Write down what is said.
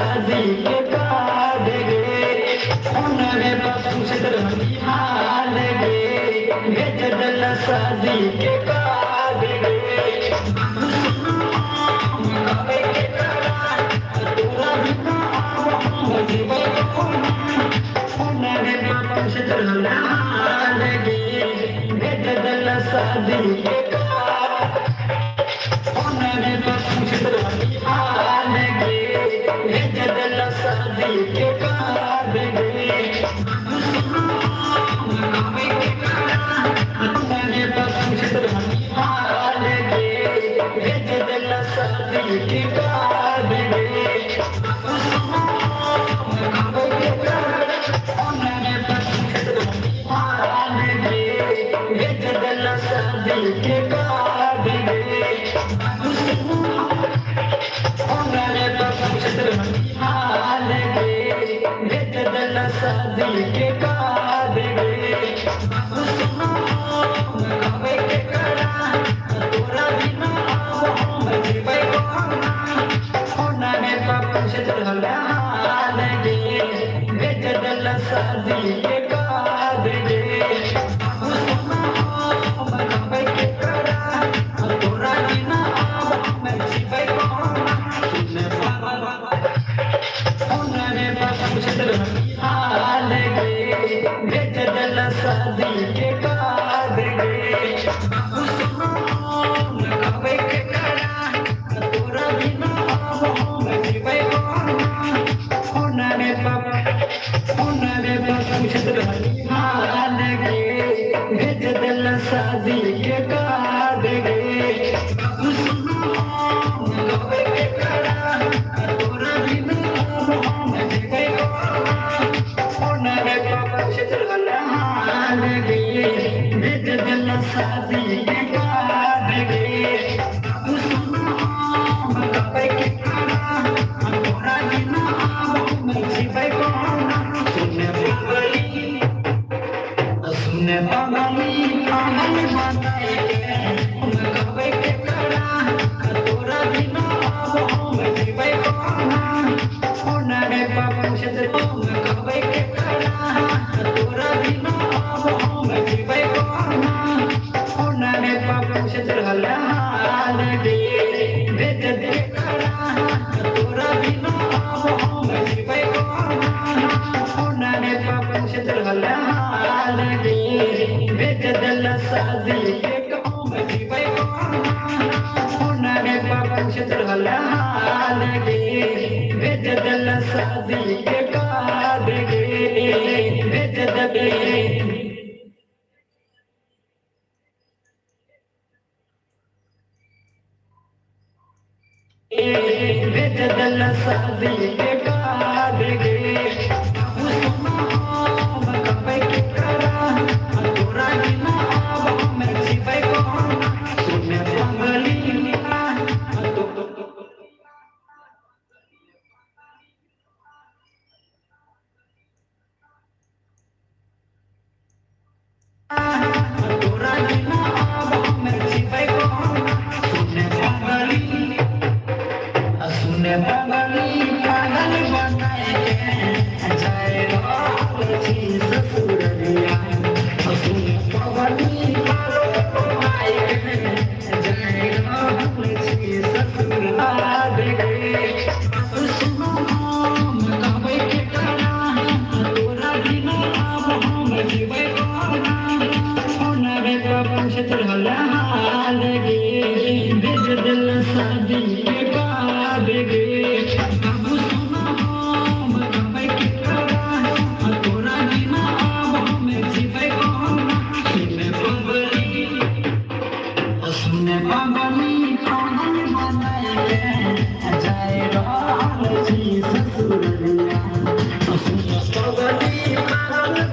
शादी के कार्ड गे उन्होंने बापू से तरह हाल गे भेज दिल शादी के कार्ड गे कबे के करा तोरा बिना जीवे उन्होंने बापू से तरह हाल गे भेज दिल शादी के कार्ड उन्होंने बापू से तरह हाल गे भेज दिल शादी के कार्ड गे कबे के करा उन्होंने बापू से तरह हाल गे भेज दिल शादी के कार्ड गे कबे के करा उन्होंने बापू से तरह हाल गे भेज दिल शादी के कार्ड गे उन्होंने बापू से तरह हाल गे भेज दिल शादी के कार्ड गे कबे के करा तोरा बिना जीवे उन्होंने बापू से तरह हाल गे भेज दिल शादी के कार्ड गे कबे के करा तोरा बिना जीवे उन्होंने बापू से तरह हाल गे भेज दिल शादी के कार्ड गे कबे के करा तोरा बिना जीवे उन्होंने बापू से तरह हाल गे भेज दिल शादी के कार्ड गे कबे के करा तोरा बिना जीवे उन्होंने बापू से तरह हाल गे भेज दिल शादी के कार्ड गे कबे के करा तोरा बिना जीवे सुने पागली पागल बनाए कबे के करा तोरा बिना जीवे उन्होंने बापू से कबे के करा तोरा बिना जीवे उन्होंने बापू से तरह हाल गे भेज दे करा तोरा बिना जीवे उन्होंने बापू से तरह हाल गे भेज दिल शादी के जीवे उन्होंने बापू से तरह हाल गे भेज दिल शादी के कार्ड गे भेज दे भेज दिल शादी के कार्ड गे कबे के करा तोरा बिना जीवे सुने पागली तोरा बिना जीवे सुने पागली पागल बनाए जाए ससुरलिया सुने पागली पागल बनाए जाए ससुराल गे कबे के करा तोरा बिना जीवे उन्होंने बापू से तरह हाल गे भेज दिल शादी के कार्ड गे कबे के करा तोरा बिना जीवे सुने पागली पागल बनाए जाए ससुरलिया सुने पागली